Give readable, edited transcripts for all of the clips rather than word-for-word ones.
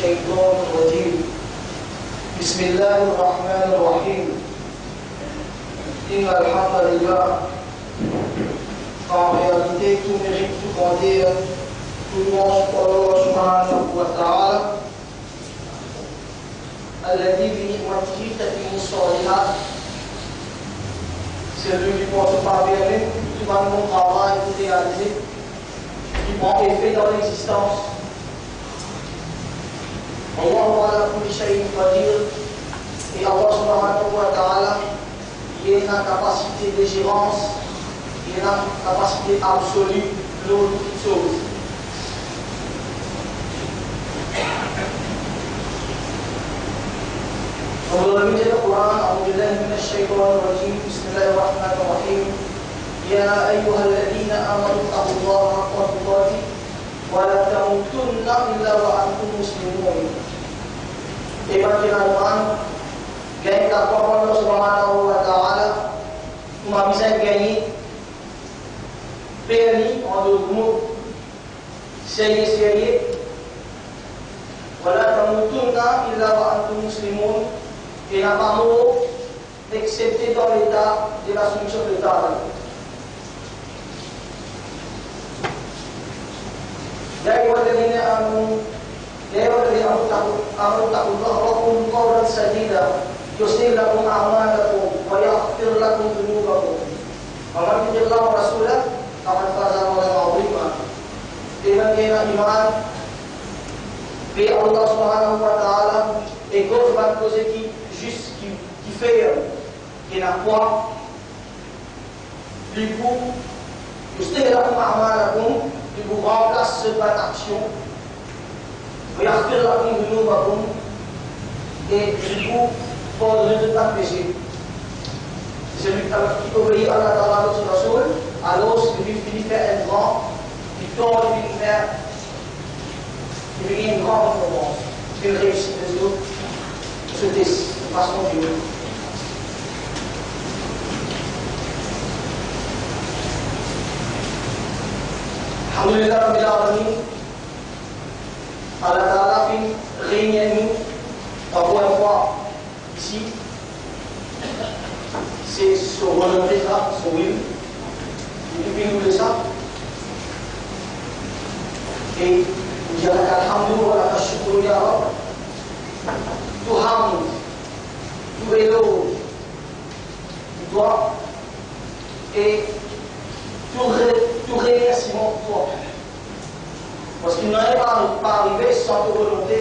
الشيطان الرجيم بسم الله الرحمن الرحيم إن الحمد لله. En réalité, tout mérite, tout grandeur, tout louange pour Allah subhanahu wa ta'ala. الذي بنعمته تتم الصالحات. C'est lui qui porte par bien-aimé tout va mon travail, tout réalisé, qui prend effet dans l'existence. Allahu ala kulli shay'in qadir. Et Allah subhanahu wa ta'ala, il a une capacité de gérance, il a une capacité absolue de toutes choses. ومن القرآن أعوذ بالله من الشيطان الرجيم بسم الله الرحمن الرحيم يا أيها الذين آمنوا اتقوا الله حق تقاته ولا تموتن إلا وأنتم مسلمون. Iman Al-Quran gagne la parole Allah subhanahu wa ta'ala m'a mis à gagner permis en deux mots sérieux ولا تموتن إلا وأنتم مسلمون. Et n'a pas mot excepté dans l'état de la soumission de l'État. يا أيها الذين آمنوا اتقوا الله وقولوا قولا سديدا يصلح لكم أعمالكم ويغفر لكم ذنوبكم ومن يطع الله ورسوله فقد فاز فوزا عظيما. Dengan iman et Allah subhanahu wa ta'ala et God va poser qui fait qui n'a pas du coup يصلح لكم أعمالكم il vous remplace cette action ويغفر لكم ذنوبكم et du coup pardonner de ta péché. Celui qui obéit à Allah Ta'ala de son Rasoul, alors celui qui finit faire un grand, qui tord et finit faire une grande récompense, une réussite des autres, ce test, façon de Dieu. Alhamdulillah Rabbil Alamin. Allah Ta'ala fait régner nous encore une fois ici. C'est ce volonté là, ce will. Il fait nous le ça. Et il y a alhamdulillah, la shukru ya Rab. Tout hamd, tout éloge, tout droit et tout remerciement pour toi. Parce qu'il n'aurait pas arrivé sans ta volonté.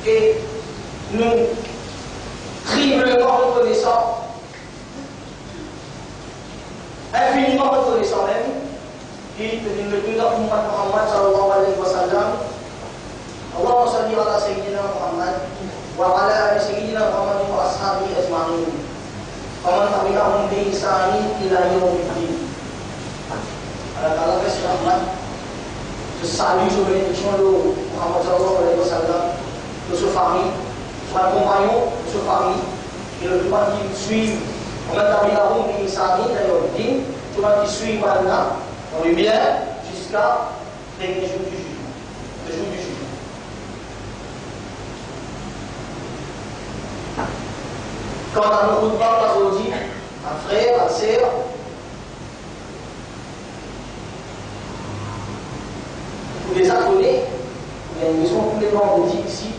Et nous, triplement reconnaissants, infiniment reconnaissants même, et nous le disons Muhammad sallallahu alayhi wa sallam. Allahumma salli ala Sayyidina Muhammad wa ala ali Sayyidina Muhammad wa ashabihi ajma'in. Wa man tabi'ahum bi ihsanin ila yaumiddin. Allah Ta'ala fait ce rahmat, je salue, je bénédiction de Muhammad sallallahu alayhi wa sallam, de sa famille, son compagnon, de sa famille, et le tout qui suivent, on a terminé la route qui s'arrête d'ailleurs, tout le monde qui suit maintenant, en lumière, jusqu'à le dernier jour du jugement, le jour du jugement. Quand on a beaucoup de temps, aujourd'hui, un frère, une sœur, pour les abonnés, il y a une maison tous les vendredis ici.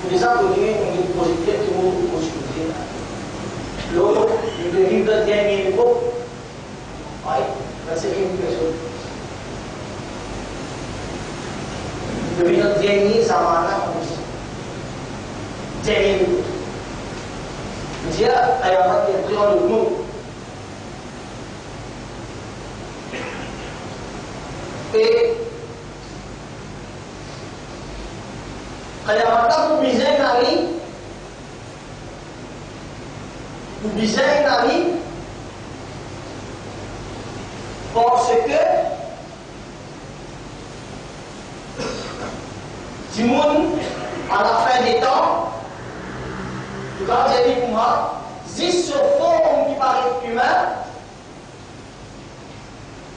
Pour les abonnés, on est projecté tout le monde pour consulter. L'autre, il dérive d'un dernier niveau. Oui, là c'est une personne. Il devient un dernier zamana comme ça. Dernier niveau. Dia, ayat yang berikan dulu. Et kalau mata bisa nari, parce que du monde à la fin des temps, quand j'ai dit pour moi, juste ce forme qui paraît humain,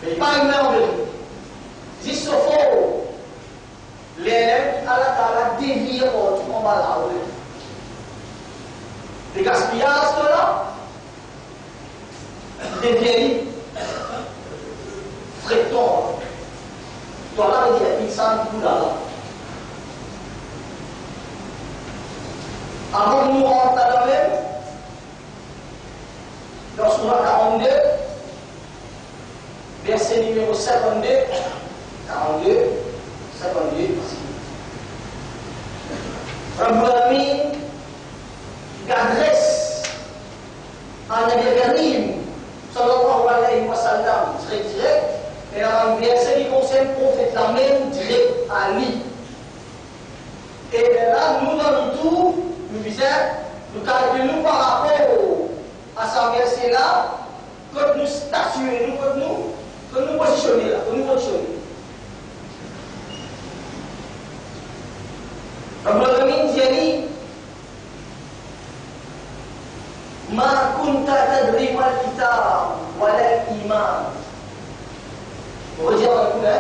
mais pas humain en vérité. Juste ce forme malau. Le gaspillage de là, des vieilles, frétons. Toi là, il y a une salle qui là. Avant de nous rendre à la même, dans Surah 42, verset numéro 52, 42, 52, Rabbul Alamin adresse à Nabi Karim sallallahu alayhi wa sallam très direct, et un verset qui concerne le prophète la même direct à lui. Et là, nous dans le tout, nous disons, nous calculons par rapport à ce verset-là, que nous stationnons, que nous positionnons là, que nous positionnons. Rabbul Alamin dit, Ma kunta tadri mal kitab wal iman. Berjawab juga,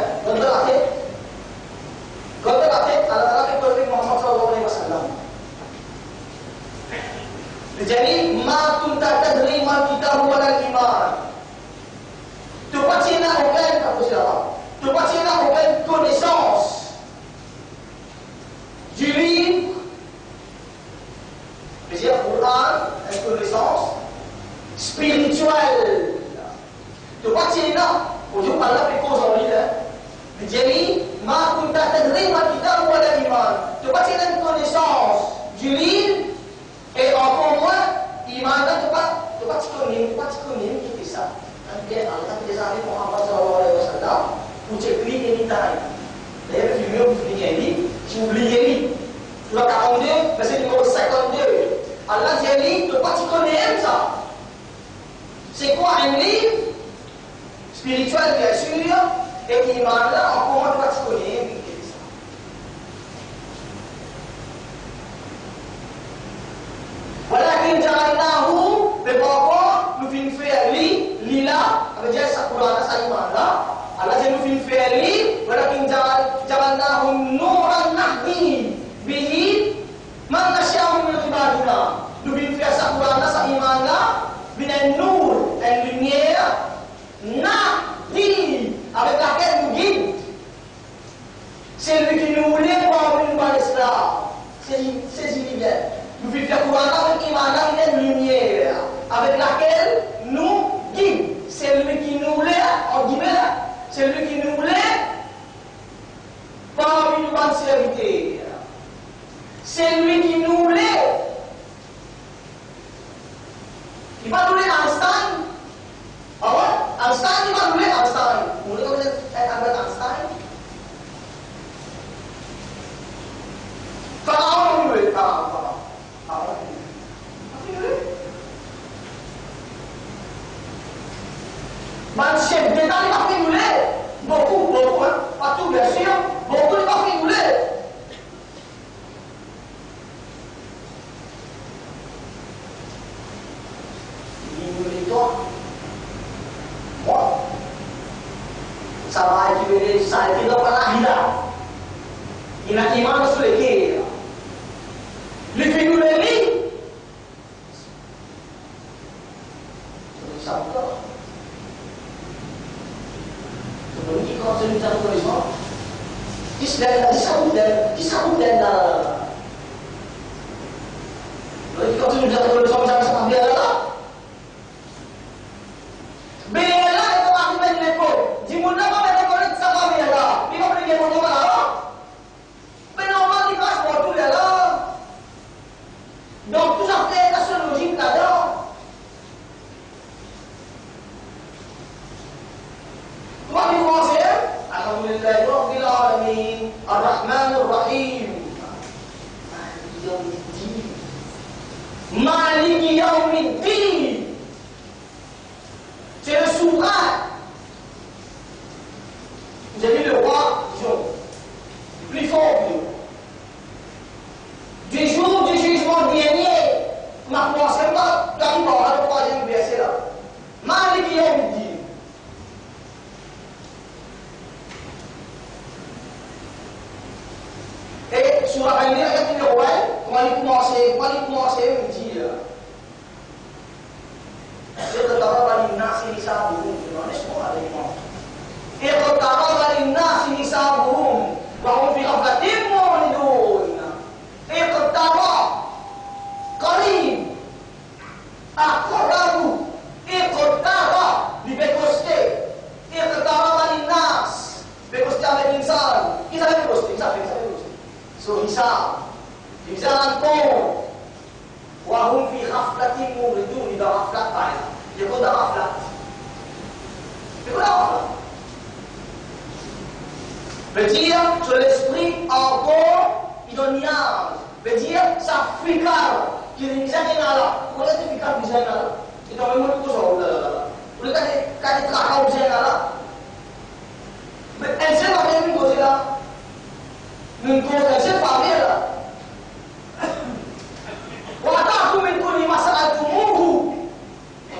Kata akhir adalah Nabi Muhammad SAW. Jadi, ma kunta tadri mal kitab wal iman. Tu pas tiens aucune capacité. Tu pas tiens aucune connaissance du livre. C'est-à-dire, Coran, une connaissance spirituelle. Tu pas tiens aujourd'hui par la précaution en ligne. Jadi, ma kunta tadri mal kitab wal iman. Tu pas tiens une connaissance du livre et encore moins iman. Tu pas connais qui fait ça. Dia Allah des années Muhammad sallallahu alaihi wasallam pour t'écrire anytime. D'ailleurs, tu veux oublier lui, tu oublies lui. Surah 42, verset numéro 52. Allah dit, tu pas connais ça. C'est quoi un livre spirituel bien sûr, et iman là, encore moins tu pas connais qui fait ça. Voilà qu'il ja'alnahu, mais pourquoi nous finissons faire lui Lila, apa dia Quran sa iman lah. Allah jenu fin fi'li, walakin ja'alnahum nuran nahdi bihi man nasya'u min ibadina. Nous fin fi'li sa Quran sa iman lah, binan nur, une lumière nahdi, avec laquelle nous guide. C'est lui qui nous voulait pour une bonne islam. C'est divin. Nous fin fi'li Quran avec iman là, une lumière, avec laquelle nous guide. C'est lui qui nous voulait, en guillemets, c'est lui qui nous voulait par une bonne servité. C'est lui qui nous voulait. Il va nous voulait Einstein. Ah ouais? Einstein, il va nous voulait Einstein. Vous voulez connaître Albert Einstein? Pharaon nous voulait. Pharaon. Man chef d'État, il va faire rouler. Beaucoup, hein. Pas tout, bien sûr. Beaucoup, il va faire rouler. Il nous dit, toi, moi, ça va équivaler, ça équivaut à la vida. Il a iman sur les quais. Les filles nous les lit. Ça va pas. Kalau saya bicara turisme, disambut dan kalau saya bicara turisme sama dia adalah bela itu akibat lepo. Jimun nama mereka korek sama bela. Bila mereka mau coba lah, penoma di kelas waktu dia lah. Dokter sampai teknologi tak ada. Tuhan dikuasai. Alhamdulillah Rabbil Alamin Ar-Rahmanir Rahim Maliki Yawmiddin. C'est le souverain. Vous avez le roi, disons, le plus fort du jour du jugement dernier. Ma pensée pas d'arriver à le troisième verset là. Maliki Yawmiddin. Et surah ini ayat numéro 1, Wali kumasih dia. Iqtaraba lin-nasi hisabuhum. Ini semua ada imam. Iqtaraba lin-nasi hisabuhum wa hum fi ghaflatin mu'ridun. Iqtaraba qarib. Aqrabu. Iqtaraba libekoste. Iqtaraba lin-nas. Bekoste avec insan. Kita bekoste, kita bekoste. So hisab. Hisab ko. Wahum fi ghaflatin muridun, di ghaflat baik. Dia pun dah ghaflat. Dia pun dah ghaflat. Berdia sur l'esprit encore idonial. Berdia sa fikar. Kini bisa jenala. Boleh tu fikar bisa jenala. Kita memang tu soal. Boleh kan kau bisa jenala. Else apa yang kau jenala? Nunggu else pamela. وأتاكم من كل ما سألتموه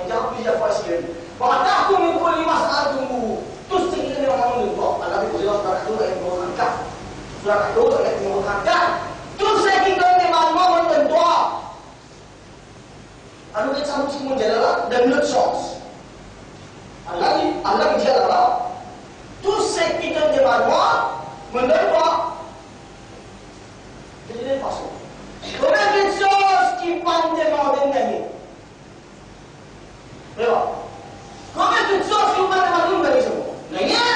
جاءوا بيجا فاشين وأتاكم من كل ما سألتموه تستغيثون من الله الله بيقول surah kedua ayat 24 surah kedua ayat 24 tuستغيثون من الله berdoa anu kita sambut semua jalan dan not songs Allah bicara tuستغيثون من الله berdoa jadi dia masuk. Combien de choses qui peuvent demander gagner? Combien de choses qui peuvent demander gagner? Gagner?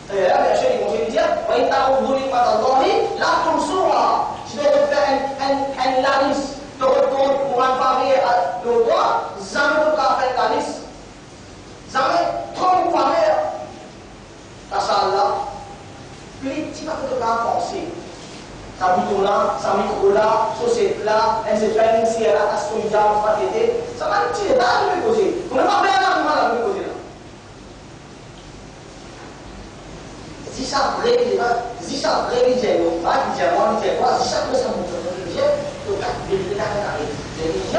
Bien sûr, ils vont se dire, وإن تعودوا نعمة الله لا تحصوها. Si tu veux faire un laris, tu retournes pour un pari le droit, jamais tu vas faire un laris. Jamais, trop pari. Tashallah. Puis, tu vas te penser. Ça bouton là, ça micro là, saucette là, elle se fait une scie là, à ce qu'on va t'aider. Ça va te tirer dans le côté. On ne va pas faire un le côté là. Si ça brille, si ça brille, j'ai un pas, j'ai un j'ai quoi, si ça peut ça monte, j'ai tout à fait de la carrière. J'ai dit,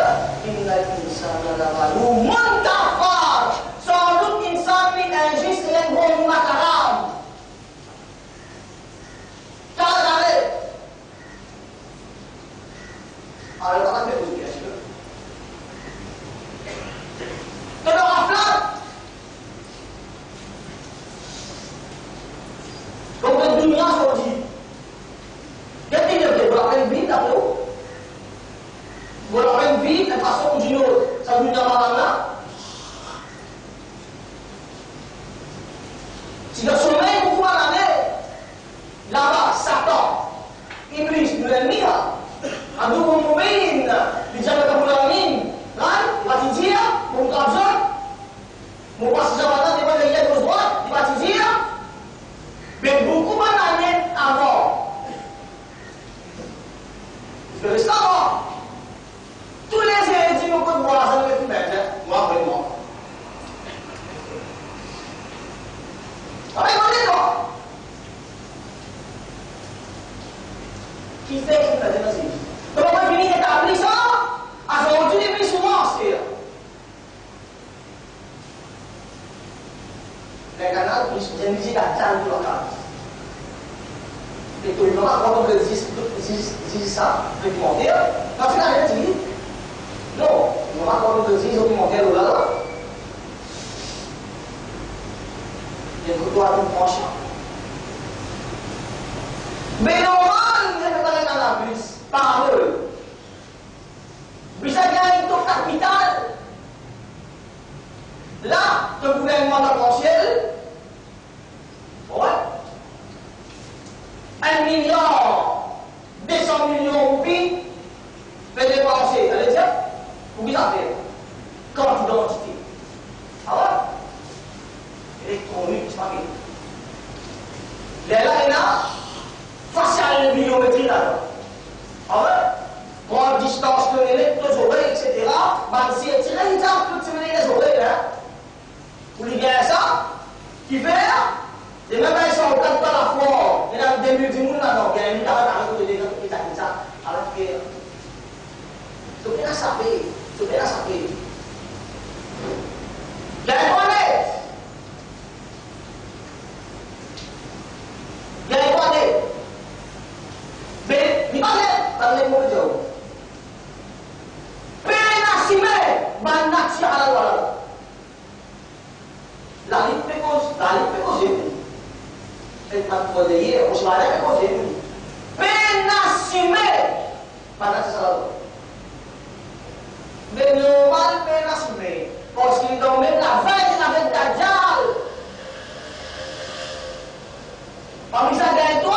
il n'a qu'une salle là-bas. Nous monte à part. Sans doute une salle injuste et un bon macaram. Ada tangan dia boleh biasa. Kalau aflat, kalau dunia sahaja, dia tidak berapa lebih tak tahu. Berapa lebih dan pasal ujian sambil jalan jika sungai hukuman ada, lama Satan, iblis dunia. عدو مبين لجنة العالمين kan dibati dia mengkabzat mupas jabatan di mana ia berbuat dibati dia berbuku mananya apa sudah sama tulis yang jiwa kedua itu baca mau mau apa yang itu kita ada nasi. Kalau kau pilih tak beli sah, asal ujung dia beli semua saja. Kerana janji dah jangan lupakan. Itu memang kalau berjisi sah, bermobil, tapi tak ada jadi. No, memang kalau berjisi bermobil lalu. Yang kedua itu posya. Beloman yang katakan anabis. Power. Bisa jadi untuk kapital. Là, tu voulais un mandat potentiel. Ouais. 1 milliard, 200 millions roupies, fait dépenser. Allez dire, vous vous savez, quand d'identité. Ah ouais? Électronique, c'est pas bien. Les là, facial biométrie là. Alors, pour distance que les oreilles, etc., si elle tire une table, tout tirer les oreilles, là. Vous les gars, ça, qui fait, les mêmes ils sont au cas de la foi, et dans le début du monde, non, il y a une table à côté des gens qui disent ça, alors que, c'est bien à saper, c'est bien à saper. Il y a une planète. Il y a une planète. Lali pe così. E ma vuol dire, o sbaglio pe così. Penasime. Mana salah. Benumal penasime. Pos kita men la veille la veille Dajjal. Pamisa dari itu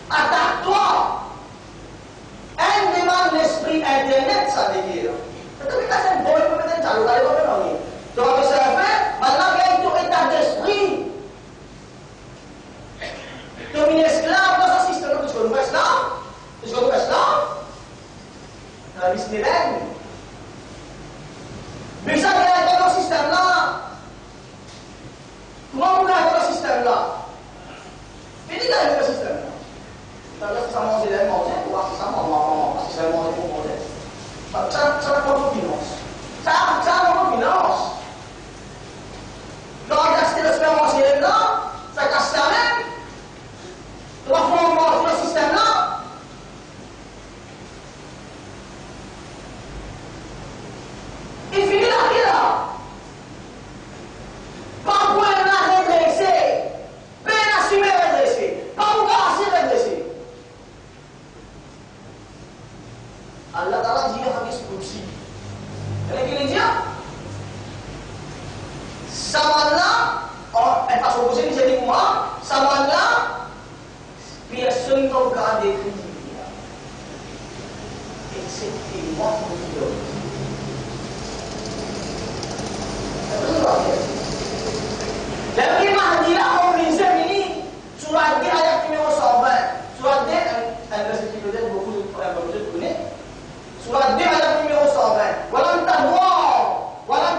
attaque-toi. Un demande l'esprit internet, ça veut dire. Tetapi tak saya boleh pemerintah cari kali apa lagi. Doa bisa apa? Mana itu état d'esprit. Dominer esclave dans un système que tu veux faire ça? Tu veux faire ça? Nah, bismillah. Bisa kita dalam sistem lah. Mau dah dalam sistem lah. Ini dah dalam sistem. Kalau sama si lain mau saya, waktu sama mau si lain mau saya. Cara mau binos. Cara mau binos. Kalau ada setiap mau si lain lah, saya kasih lain. Kalau mau dalam sistem lah. Inilah kita. Pas buena redressé, pena si me redressé, pas ouga si redressé. Allah Taala dia habis kursi. Lagi dia samana pas opposé ni jadi moi, samana personne ne regarde dia. Excepté moi pour Dieu. Lakin mahdilah organisasi ini surat D ayat 59. Surat D ayat 59 ini. Surat D ayat 59. Walam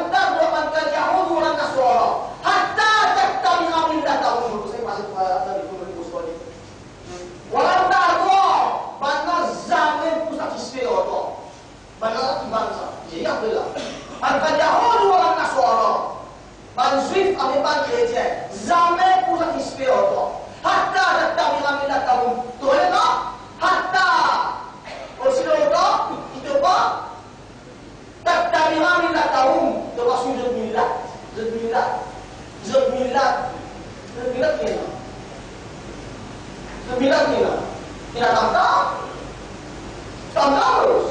tadwa man kal yahud wa nasara hatta tattabi'a millatahum. Saya masih tadi di Mustafa. Walam tadwa man zaman pusat istiwa. Bana bangsa. Jadi apa lah? Man kal yahud wa nasara. Man juif avec man chrétien, jamais pour satisfaire autant. Hatta tattabi'a millatahum. Tu vois là? Hatta. Aussi longtemps, il te pas tattabi'a millatahum. Tu vas suivre millat kena. Millat kena. Kena tangkap terus.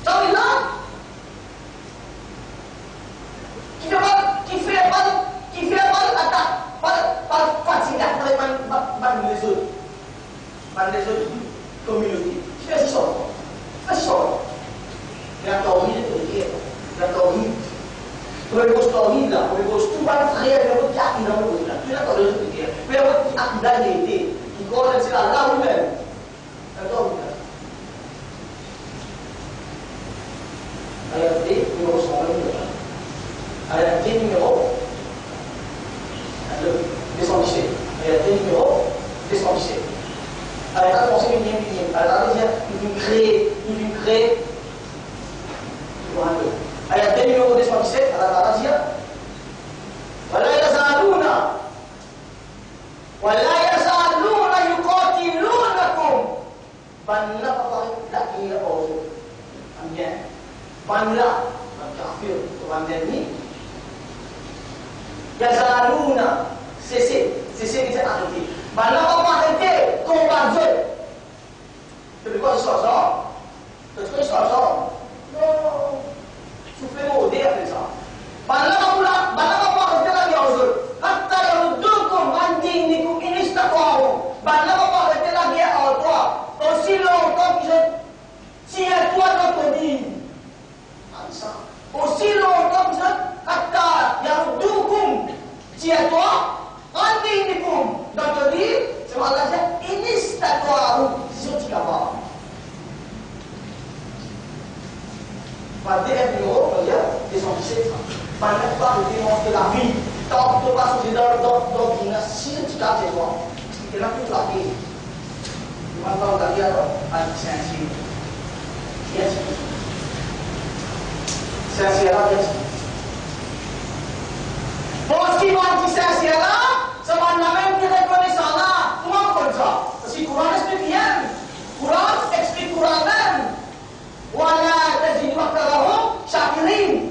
Tahu tak? Qui fait mal attaque par facilité par les autres communautés. Qui fait ça? La tawhid itu la tawhid. Kalau bos tawhid lah, kalau bos tu kan frère, kalau dia tidak mau lah, tu nak tahu itu dia. Kalau akidah dia, kalau dia cakap Allah bukan, tahu bukan. Ayat ini nomor 9. Ayat D numéro 217. Ayat D numéro 217. Ayat commence bien. Ayat dire il vient créer. Ayat D numéro 217. Allah dire ولا يزالون يقاتلونكم banla laki ya Allah. Amin. Banla kafir tuan ni. Yazaluna cessez de arrêter. Banla pas arrêter, combattre. C'est quoi ça ça? C'est ça ça? Non. Soufflez moderne ça. Banla pas arrêter la guerre. Hatta yaruddukum an dinikum in istata'u. Banla pas arrêter la guerre en toi. Aussi longtemps que je tiens toi notre vie. Aussi longtemps que je hatta yaruddukum tiens toi en dinikum notre vie. C'est Allah dit in istata'u. Si tu es capable. Par des numéros, on va dire, des ambitieux. Par ne pas dénoncer la vie. Tant que tu passes dans une assiette, tu gardes tes doigts. Tu n'as plus la vie. Maintenant, on va dire, c'est un signe. Bien sûr. C'est un signe, bien sûr. Pour ce qui va dire c'est un signe là, ça va même que reconnaissant là. Comment comme ça? Parce que le Coran explique rien. Le Coran explique le Coran même. ولا تجد أكثرهم شاكرين.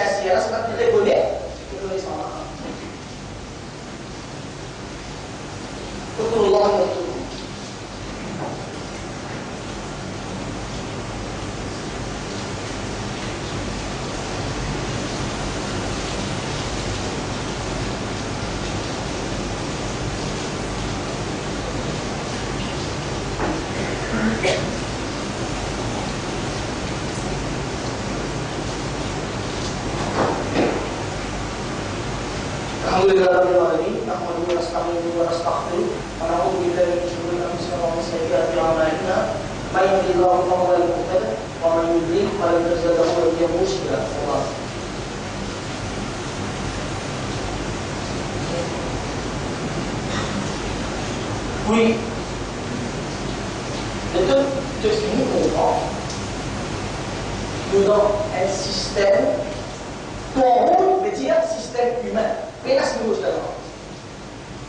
essentiel, c'est pas de reconnaître sama. Betul Allah itu. Alhamdulillah rabbil alamin, nahmaduhu wa nasta'inuhu wa nastaghfiruh wa na'udzu billahi min shururi anfusina wa min sayyiati a'malina may yahdihillahu fa huwal muhtadi wa man yudlil falan tajida lahu waliyyan murshida. Oui, les deux de ce nous comprend, nous avons un système pour vous, veut dire système humain. Mais là, c'est nous aussi d'accord.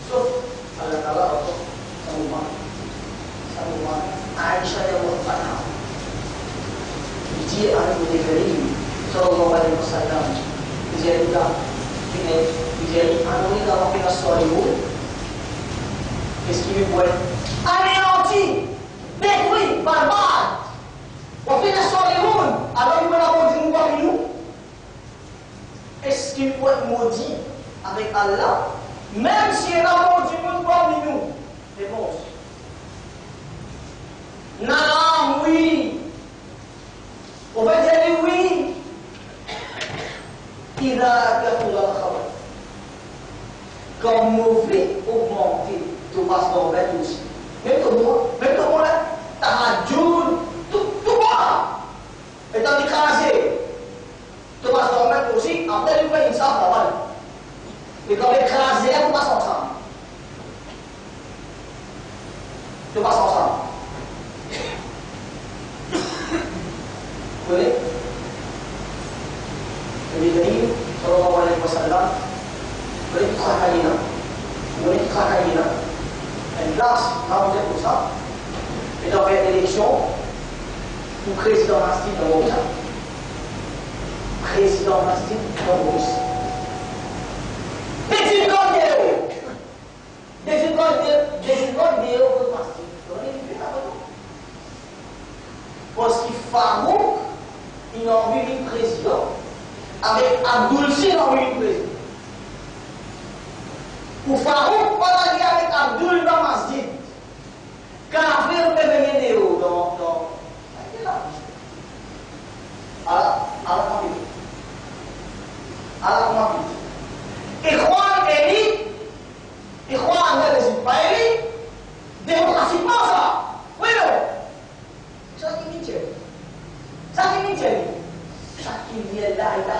Sauf Allah Ta'ala atau sama Aisyah yang berfana. Dia anak Nabi Karim Sallallahu Alaihi Wasallam. Dia juga dia anak ini kalau kita soalnya, qu'est-ce qu'il veut dire? Anéanti, détruit, barbare. On fait la soalnya, alors il va la maudire parmi nous. Est-ce qu'il peut être maudit avec Allah, même si il a maudit nous parmi nous? Réponse. Non, oui. On va dire oui. Il a gâté la travail. Comme mauvais, augmenté, tu passes dans le aussi. Même tout là, t'as tout bas. Et t'as écrasé. Tu passes dans le aussi, après tu fais une sorte de mal. Et quand écrasé, tu passes ensemble. Tu passes ensemble. Vous voyez? Nabi Karim Sallallahu Alaihi Wasallam menikah Hadinah une place dans pour ça et dans une élection pour président Masjid dans le monde. Président Masjid dans le monde. Des écoles de Masjid. Parce qu'il Farouk, il a envie de président. Avec Abdul Sin, il a envie de président. Pour Farouk, pas d'aller avec Abdul dans Masjid. Quand l'affaire peut venir de haut, dans. Ikhwan élite, Ikhwan ne réside pas élite, démocratiquement ça. Oui, non. Ça qui m'y tient. Ça qui m'y tient. Ça qui vient là, il a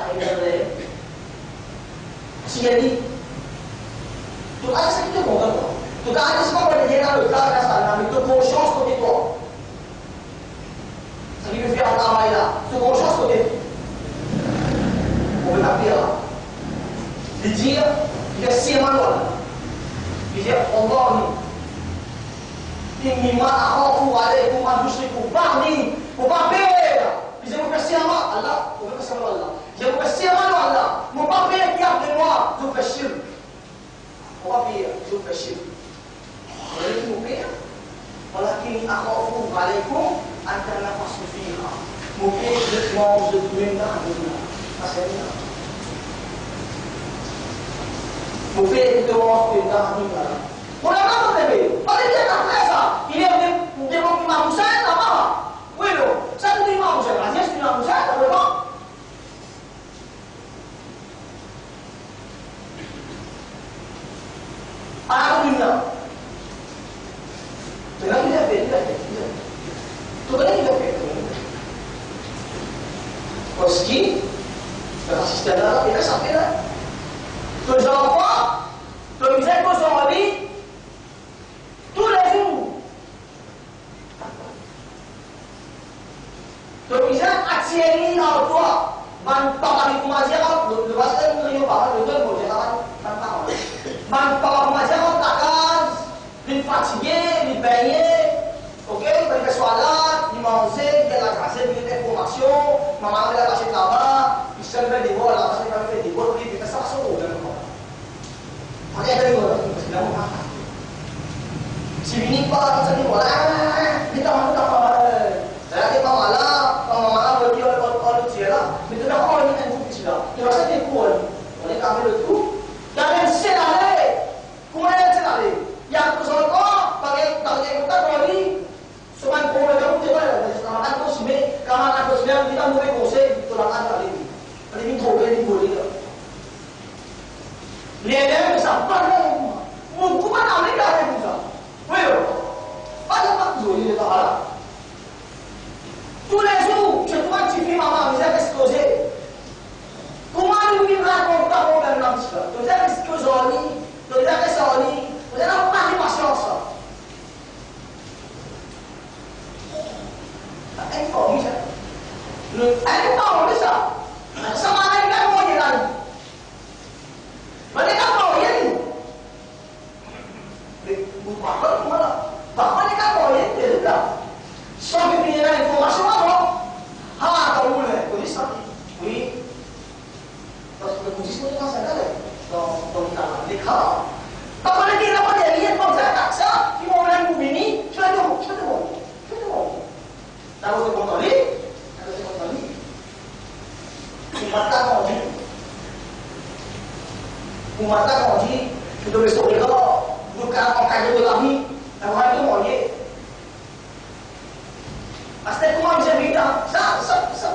si elle dit, tu as accepté mon gars. Tu as accepté mon gars, le cas, la salle, avec de conscience côté toi. Ça qui veut faire un travail là, de conscience côté toi. On veut t'appeler là. Il dit, il est si mal. Il dit, on va nous. Il m'a rendu aller pour m'emboucher, pour parler, pour pas payer. Il dit, vous faites si mal, Allah, vous faites si mal, Allah. Je vous fais si mal, Allah. Mon papa qui a de moi, je vous fais chier. On va payer, je vous fais chier. Vous voyez qui vous paye? ولكن أخاف عليكم أن تنافسوا فيها. Vous payez le monde de Dieu. Vous faites de mon Dieu. On n'a pas de bébé. On est bien après ça. Il est des gens qui m'ont poussé là-bas. Oui, non. Ça nous dit m'a poussé. La geste qui m'a poussé, ça veut pas. Alhamdulillah. Maintenant, il a fait. Tout le monde il a fait. Parce que le système là, il a ça fait là. Que les enfants, que les écoles sont en vie, tous les jours. Que les gens attirent en toi. Man papa comment dire le pasteur nous dit pas le deux mots man papa comment dire ta case il fatigué il payé ok il fait soit là il manger il a la grâce il fait formation maman elle a passé là-bas il Saya di bola, saya pakai di bola kita sasuk dan kau. Pakai dari bola kita sedang makan. Si bini pak saya di bola, kita apa? Saya di malam berdua kalau ciela, itu dah kau ini kan bukti sudah. Terasa dia kuat, oleh kami itu. Jangan selale, kumanya selale. Yang kusol kau pakai kita kali, cuman kau macam tu je. Sama kan tu sini, kamar kan tu sini kita mulai kose, tulakan kali ini. Kali ini thâu cái đi ngồi đi được. Liền đến phải sắm phân lên, muốn cũng bắt nào lấy ra đây cũng sợ. Bây giờ bắt đầu bắt rồi thì tao là. Tu lấy su, chuyện tu ăn chi phí mà mình sẽ cái skill gì? Cũng ăn được cái ra con tao không cần làm gì cả. Tôi sẽ cái skill rồi đi, tôi sẽ cái sò đi, tôi sẽ làm ăn đi mà sò. Anh có gì vậy? Anh có gì sao? Sama lain kan mau jalan. Mereka mau ini. Bahkan mana? Bahkan mereka mau ini tidak. Sampai punya informasi apa? Tahu boleh. Tulis lagi. Terus berkunci semua masa ada. Dong kita lihat. Kalau lagi dapat dia lihat kalau saya taksa, di orang ini sudah tahu. Tahu tu kontroli. Umat tak ngaji, kita besok ni kalau bukan orang itu lagi, orang itu mau ni. Pasti aku mau bisa bilang, saya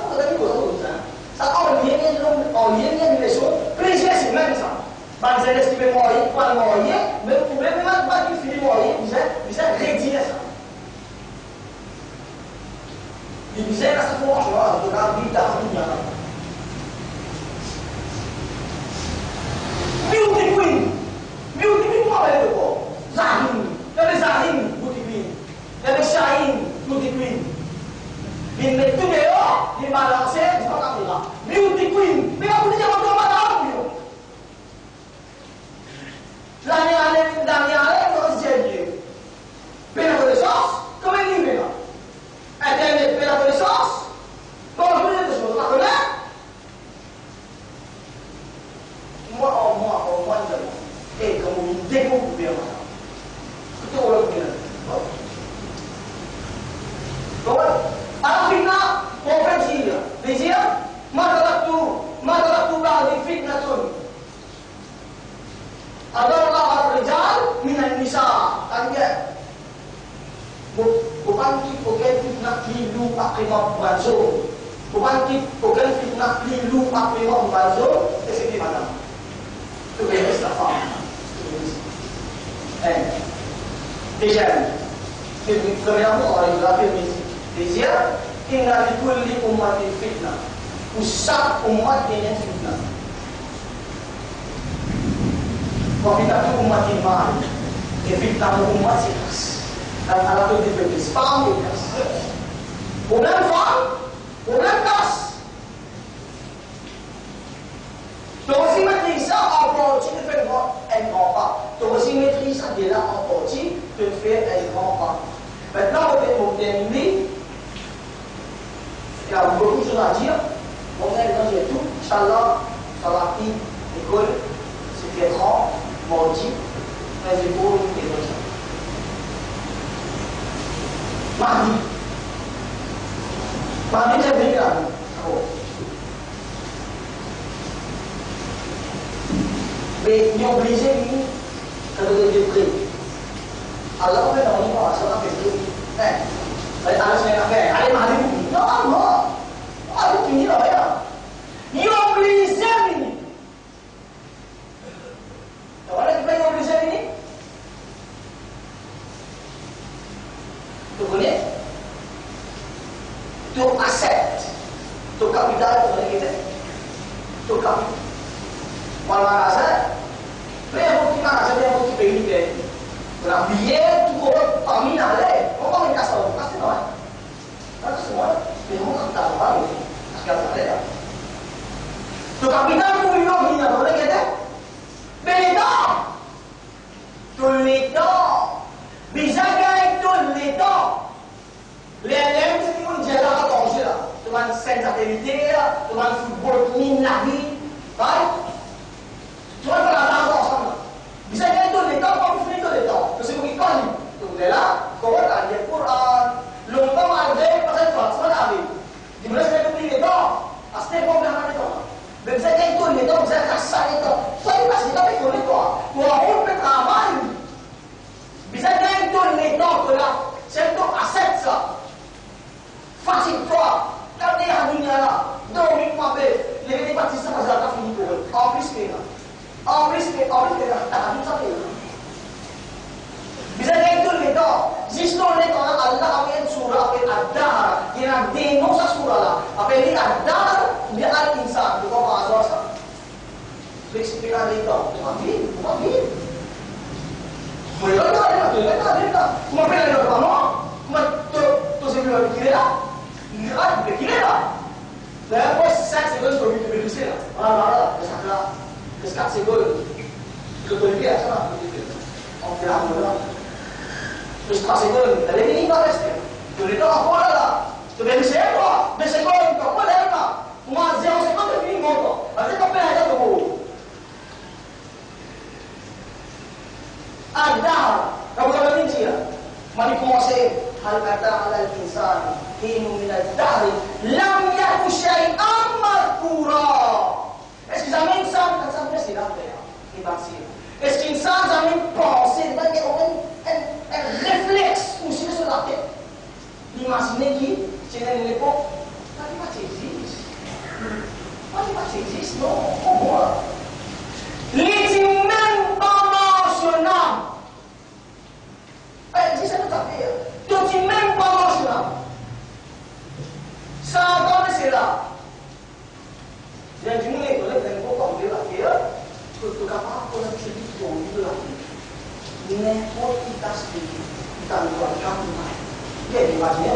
bukan itu tu, saya orang dia ni besok, presiden sih macam, bangsa dia sih mau ni, kuat mau ni, memang bagi film mau ni bisa ready lah. Bisa rasa semua soal, tu kan bidang tu jangan. Beauty queen apa itu kok? Zahim, beauty queen. Dari Shaheen, beauty queen. Bin itu dia, di mana saya juga tak bilang. Beauty queen, mereka punya jawab 2 tahun dia. Lanya terus jadi. Pena boleh sos, kau ini pena. Ada pena boleh sos, kau boleh tu semua tak boleh. Semua je. Kamu tengok dia mana? Itu orang punya. Kawan, fitnah profesi dia. Dia masalah tu dah di fitnah tu. Adalah rijal minan nisa. Tanya. Bukan fitnah lilu akimah banzo. Bukan fitnah lilu akimah banzo. Seperti mana? Itu bebas tak faham. Déjà, premièrement, il a fait deuxième, il a dit que les ummat est fitna. Ou chaque ummat est fitna. Kalau kita tu ummat iman, fitna ummat sikas. Dan alat itu diberi paham sikas. Bukan faham, bukan kas. Donc si maîtrise ça, en partie de faire un grand pas. Donc si maîtrise ça, déjà en partie de faire un grand pas. Maintenant, on va terminer. Il y a beaucoup de choses à dire. On est dans le tout. Inch'Allah, ça va être l'école, c'est grand, mardi, mais c'est pour les autres. Mardi, c'est bien. Mais il est obligé, lui, de dire prix. Alors, on va dire, ça va faire allez, Mahdi, non, allez, fini là, il est obligé, lui. Tu vois, il est obligé, lui. Tu connais? Tu acceptes. Tu capital, tu connais, tu capital. Malah rasa, mereka kita rasa dia mau pergi ke, kalau biar tu kau kami nak le, kau kau minta tahu, pasti tahu. Kalau semua, mereka tak tahu apa ni, sekarang tak ada. Tu kapitan tu minum ni apa boleh kata? Beda, tu leda, bisa gay tu leda. Lihat tu pun jalan kau tahu sih lah, tuan sensitivitas, tuan football minat. Awis tak ada sampai. Bisa betul itu. Jisto ni kalau Allah amin surah amin ada, yang demo sa surah lah. Apa ini ada dia al insan tu kau azas. Spesifikasi itu, amin. Mereka ada. Cuma pernah ada kamu, cuma tu sebelum kira, kira. Lepas 5 seconds for me to be seen. Ada, kesat seconds. Kemudian sana, orang bilang mana? Terus 5 seconds, dari ini tak rest. Jadi tak apa lah. Jadi siapa? Seconds, tak apa lah. Cuma 0 seconds tu ini motor. Ada tak pernah ada tu. Ada, kamu tak benci lah. Mari kuasai hal kata alal insan. Hinu minal dahri lam yaku syai'an madhkura. Est-ce que ça m'insan kan sampai silap ya ibasi. Est-ce que insan zamin penser bagi orang un réflexe aussi sur la tête. Imaginer qui c'est une époque pas existe. Pas existe non. Comment? Les humains mentionnables. Existe tout à fait. Tout humain mentionnable. Sahabat sila. Yang dimulai oleh dan kau dia lagi ya. Untuk apa pun yang sedih itu lagi. Ini kita sedih. Kita buat kamu. Dia dibaca.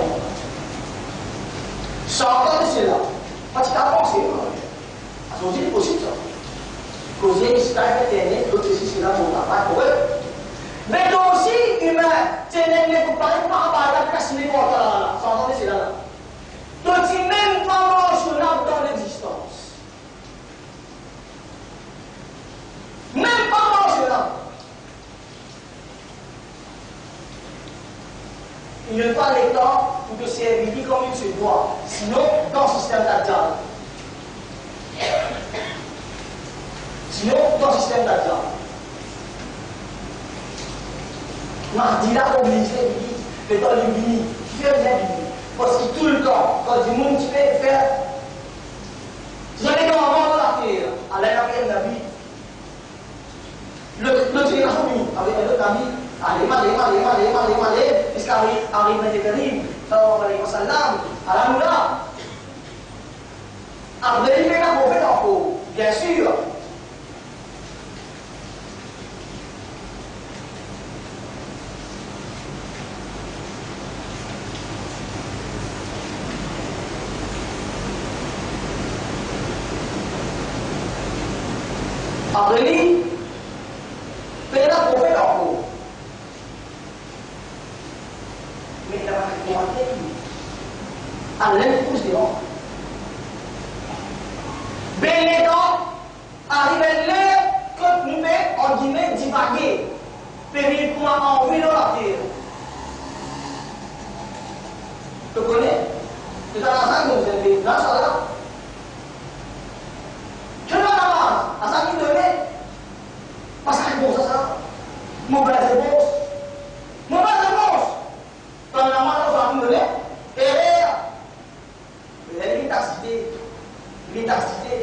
Sahabat sila. Macam apa sih? Asal jadi positif. Così stai vedendo tutti si sila muda. Baik. Mais aussi humain. Jangan lupa apa ada kasih kota. Sahabat sila. Donc il n'est même pas mentionnable dans l'existence. Même pas mentionnable. Il n'est pas le temps pour te servir comme il se doit. Sinon, dans le système d'Adjal. Mardi là, obligé, le temps de vivre. Fais bien vivre. Parce que tout le temps, quand du monde tu peux faire, tu as les gens avant de la terre, à l'intérieur de la vie. Le génération avec un autre ami, allez, puisqu'arrive dans les Karim, sallallahu alayhi wa sallam, à la moula. Après, il fait la prophète en haut, bien sûr. Après lui, fait la prophète en haut. Mais il a pas commenté. À l'impulse de l'homme. Ben les dents arrivent là que nous faisons en guillemets divaguer. Périodiquement envoyer dans la terre. Tu connais? C'est dans la salle que vous avez dans ça là. Je ne sais pas. À ça qui donnait. Parce que bon, ça. Mon bras de boss. Dans la main, on va me donner. Et l'intensité.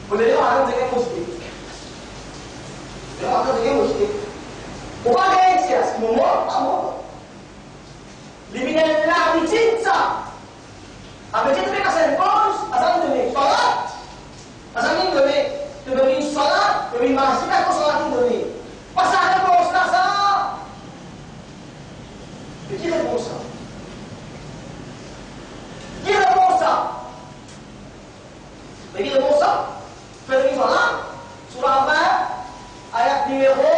Vous allez voir un deuxième mosquée. Vous allez voir un deuxième mosquée. On va gagner ici, à ce moment, pas moi. L'éminent là, il dit ça. Avec cette personne, pense, à ça, il donne. Salat. À ça, il donne. Tu donnes une salat, tu donnes une marche, c'est pas qu'on salat, il donne. Pas ça, réponse là, ça. Mais qui répond ça? Qui répond ça? Mais qui répond ça? Faites une salat, surah 20, ayat numéro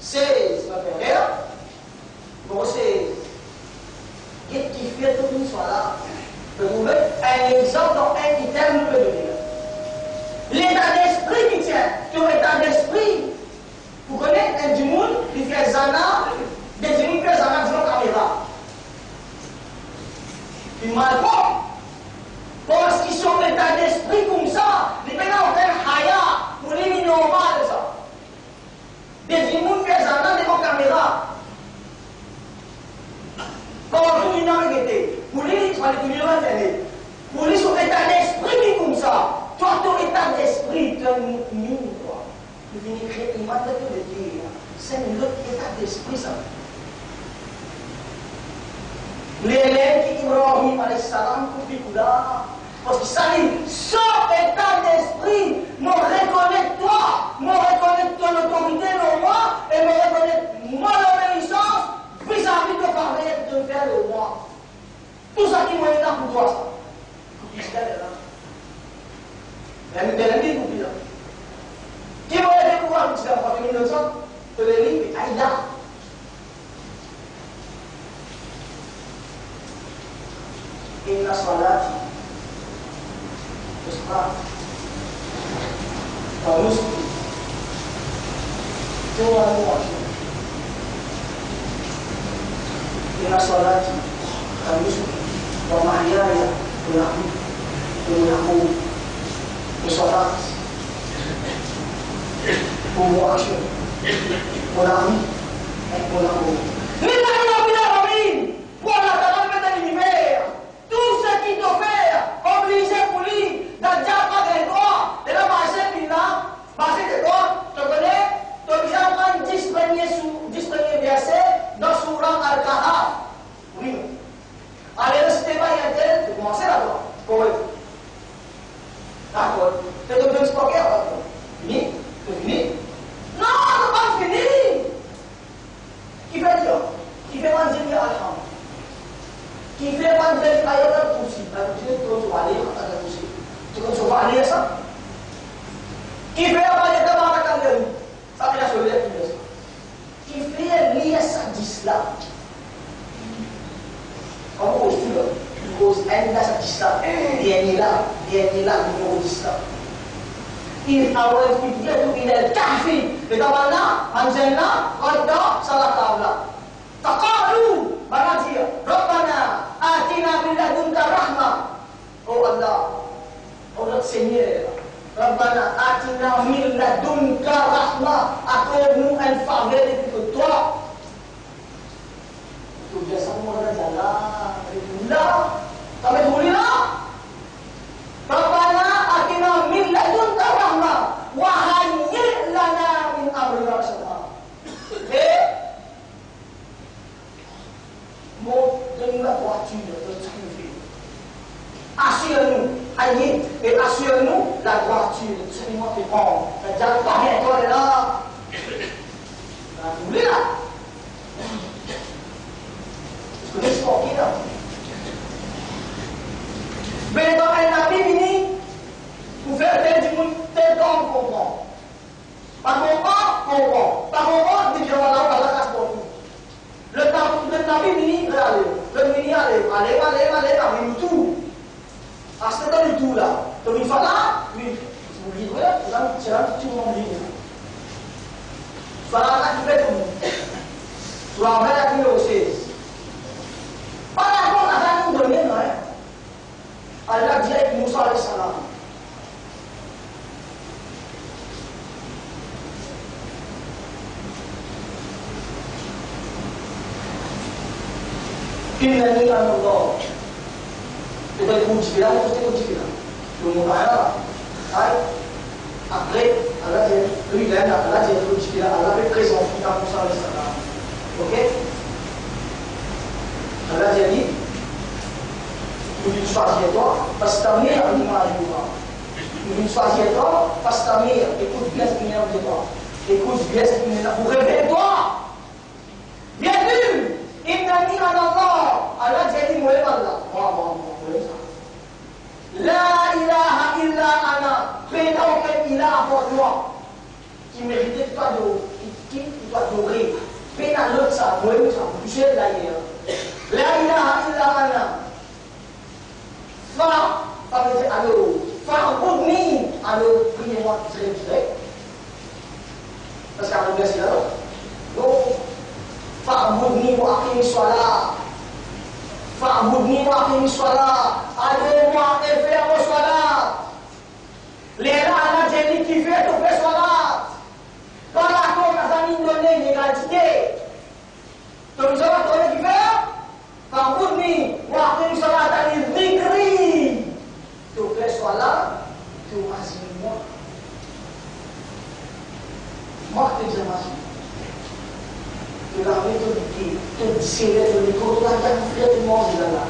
16, ma frère. Numéro 16. Qu'est-ce qui fait toute une salat? Vous voulez un exemple dans un item, nous peut donner. L'état d'esprit qui tient, ton état d'esprit, vous connaissez un du monde, il fait zana, des gens qui font zana, disons caméra. Il mal pas. Parce qu'ils sont état d'esprit comme ça, les gens ont un haya, pour les normal ça. Des gens qui font zana devant caméra. Quand vous n'y avez été, pour les gens qui sont état d'esprit comme ça. Toi, ton état d'esprit, tu as iman lagi de dia. C'est un autre état d'esprit ça. Lele qui Ibrahim alayhi salam coupi kula. Parce que ça dit, ce état d'esprit me reconnaît toi, me reconnaît ton autorité en moi et me reconnaît mon obéissance vis-à-vis de parler de faire le moi. Tout ça qui m'a aidé pour toi, ça. Coupi ça là. Mais elle dit coupi là. Qui m'a aidé pour voir que en 1900, te le lit, mais Aïda. Inna salati Ustaz Bagus Tuhan muasir Inna salati Bagus Wamahyaya Tunaku Usalat Umuasir Munami Munaku Minna ila bilamin Wala tanam d'animere. Tout ce qui te fait obligé pour lui d'adjar pas de toi, de la marcher de toi, tu connais, tu as déjà prendre 10 premiers versets dans Surah Al-Kahf. Oui. Allez, le système est de commencer là-bas. Correct. D'accord. Tu te donnes ce paquet à toi. Fini? Tu fini? Non, tu pas fini. Qui fait dire? Qui fait manger Alhamdulillah? Qui fait manger ayat kursi, tu coba ada kursi, tu coba ada ça. Qui fait manger tamara kandel, ça tu as soulevé tout ça. Qui fait lier ça d'islam. Kamu harus juga, harus anda ça d'islam. Dia nila numéro d'islam. Il awal dia tu ila kahfi, kita mana anjana ada salah taula. Taqalu Banatia, Rabbana, atina min ladunka rahmah. Oh Allah, oh notre Seigneur, Rabbana, atina min ladunka rahmah. Accorde-nous un faveur de toi. Tu biasa mula jalan, lah, kami boleh lah. Rabbana, atina min ladunka rahmah. Wahayyi lana min amrina rasyada. Donne la droiture de triompher. Assure-nous, Aïe, et assure-nous la droiture de triompher. Oh, ça n'a pas rien, toi, là. Vous voulez là? Vous connaissez ce qu'on dit là? Mais dans un ami fini, vous faites tel temps qu'on comprend. Par comprend. Par comprend, dit que voilà, on va la casse pour nous. Le Nabi mini allez, tout. À ce temps du tout là. Donc il faut là, oui, vous livrez, vous allez tirer tout le monde libre. Soit là, tu fais tout le monde. Soit en fait, tu fais aussi. Pas d'accord, on a nous donné, non? Allah dit avec Moussa alayhi salam. Innani Allah. Kita dipuji bilang, terus dipuji bilang. Belum ada. Après, Allah dit, lui il a Allah dit, dipuji bilang, Allah est présent dans Moussa alayhi salam. Ok? Allah dit, nous choisir toi, parce que t'amir à l'image de toi. Nous choisir toi, parce que t'amir, écoute bien ce qu'il y a de toi. Écoute bien ce qu'il y a pour révéler toi. Bienvenue! Innani Allah. Allah jadi mulai Allah. Wah, mulai ça. La ilaha illa ana. Prénom aucun ilah pour toi. Qui méritait toi qui doit adorer. Prénom l'autre ça, moi ça, bouger d'ailleurs. La ilaha illa ana. Ça veut dire allô. Fa'budni. Allô, priez-moi direct. Parce qu'à l'autre c'est là. Donc, fa'budni wa aqimi sholat. Fa'budni wa aqimi sholat. Adore-moi et fais vos sholat. Les gens qui fait tout faire sholat. Quand la cause a mis donné l'égalité. Donc nous avons donné qui fait. Fa'budni wa aqimi sholat ani dhikri. Tout faire sholat, tout assis moi. waktu zaman Tulang itu diseret berikutlah dan dia mau segala.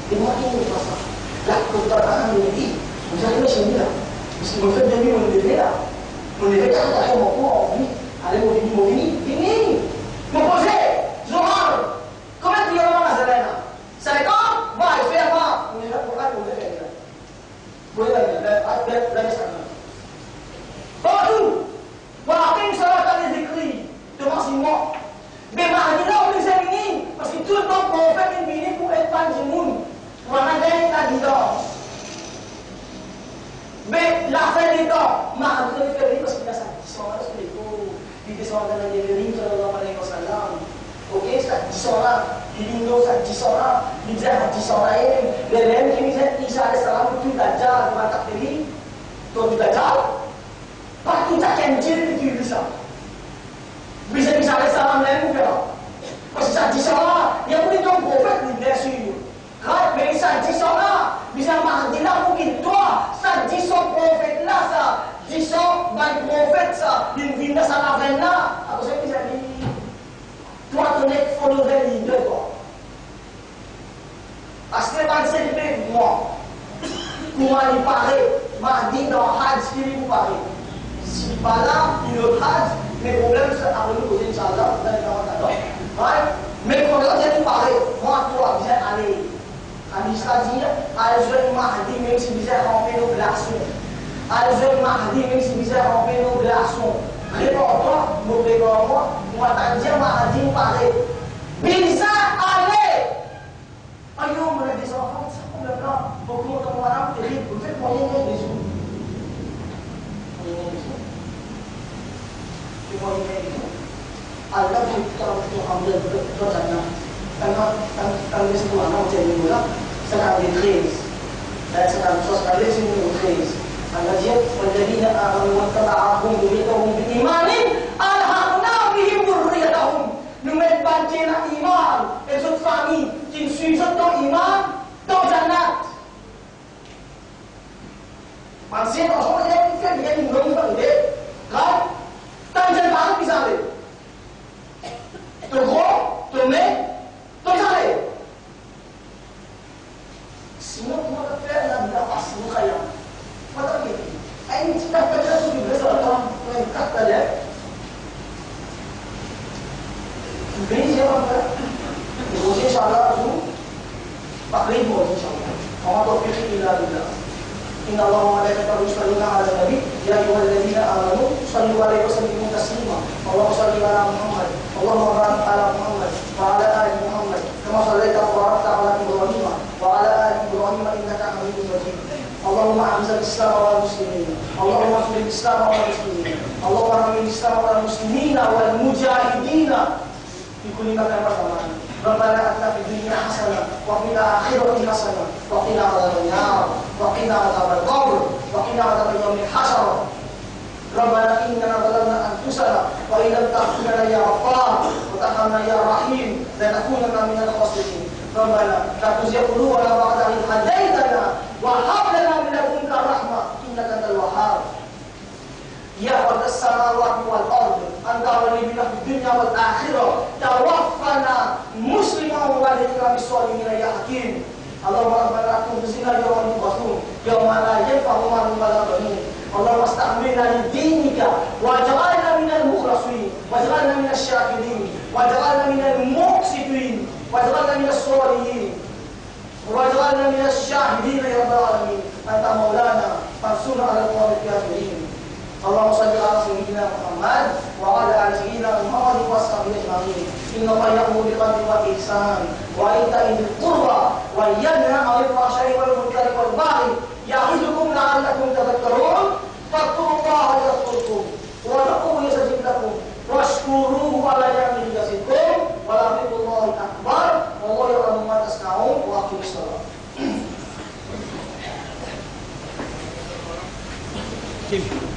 Dia ini pasal. Laku terang ini. Misalnya sendiri. Mesti jadi mendekat. Mendekat tak mau ni. Ada mau ini. Mau pose. Zohar. Kau dia mana selena? Saya kau, baik saya apa? Mendekat bukan boleh. Boleh ada sana. Baru. Waktu salat kali zikri. Itu masih mau. Bemahdilah oleh saya ini, meski tu tak profet ini pun etan jimun, mana dia tak hidup. Lafaz itu, mahdilah ini meski biasa. Seorang itu, di seorang dalam diri Sallallahu Alaihi Wasallam. Okey, seorang di Indo, seorang di Jawa, seorang ini. Dalam ini Isa Alaihissalam itu dajjal, mantap diri, tu dajjal. Pasti tak kenjil itu bisa. Bisa Alaihissalam lain juga. Pasal di sana, yang mungkin tuan profet di desa. Kalau bisa di sana, bisa mahdilah mungkin tua. Di sana profet lah sa, di sana ban profet sa, di bina sana vena. Aku saya bisa di tua tu net follow dia di dua. Pasti bangsa di semua. Kumani pare, mahdi dah haji kiri pare. Si bala ilmu haji. मैं प्रॉब्लम से आप लोगों को इंशाल्लाह मैं बताऊंगा तो हाय मैं प्रॉब्लम से पारे वहां तो आप जाए आने इसका जी आज जो महदी में से बिजा हम पे नो ग्लासो आज जो महदी में से बिजा हम पे नो ग्लासो ये तो मुझे को मतांजे महदी पारे बिजा आने ayo mana di sana siapa mereka hukum orang jadi bukan poinnya di situ Allah kita ambil berjana karena semua orang jadi mula sekarang dikris dan sekarang sosialis ini dikris karena dia menjadi amal terahum beritahu berimanin alhamna bihim burriyatahum numet bancena iman esok sami kin suisat to iman to jannat masih orang yang fikir dia ngomong begitu kan Tanjung Barat misalnya, Tomé, misalnya, semua kita fikir nak bila pas muka yang, macam ni, ini kita kerja tu juga seorang yang kata dia, beri siapa pun, boleh salah tu, pakai boleh salah, orang tu fikir ilah ilah. إن الله وملائكته يصلون على النبي يا أيها الذين آمنوا صلوا عليه وسلموا تسليما اللهم صل على محمد اللهم بارك على محمد وعلى آل محمد كما صليت وباركت على إبراهيم وعلى آل إبراهيم إنك حميد مجيد اللهم أعز الإسلام والمسلمين اللهم انصر الإسلام والمسلمين اللهم ارحم الإسلام والمسلمين والمجاهدين في كل مكان وزمان ربنا آتنا في الدنيا حسنة وفي الآخرة حسنة وقنا عذاب النار وقنا عذاب القبر وقنا عذاب يوم الحشر ربنا إننا ظلمنا أنفسنا وإن لم تغفر لنا يا غفار وترحمنا يا رحيم لنكونن من الخاسرين ربنا لا تزغ قلوبنا بعد إذ هديتنا وهب لنا من لدنك رحمة إنك أنت الوهاب يا رب السماوات والأرض أنت ولينا في الدنيا والآخرة توفنا مسلما وألحقنا بالصالحين يا حكيم اللهم ربنا لا تخزنا يوم يبعثون يوم لا ينفع مال ولا بنون اللهم استعملنا لدينك واجعلنا من المخلصين واجعلنا من الشاكرين واجعلنا من المقسطين واجعلنا من الصالحين واجعلنا من الشاهدين يا رب العالمين أنت مولانا فانصرنا على القوم الكافرين اللهم صل على سيدنا محمد وعلى ال سيدنا محمد واصحابه اجمعين ان الله يامر بالعدل والاحسان وايتاء ذي القربى وينهى عن الفحشاء والمنكر والبغي يعظكم لعلكم تذكرون فاذكروا الله يذكركم وادعوه يستجب لكم واشكروه على نعمه يزدكم ولذكر الله اكبر والله يعلم ما تصنعون واقيموا الصلاه. Thank you.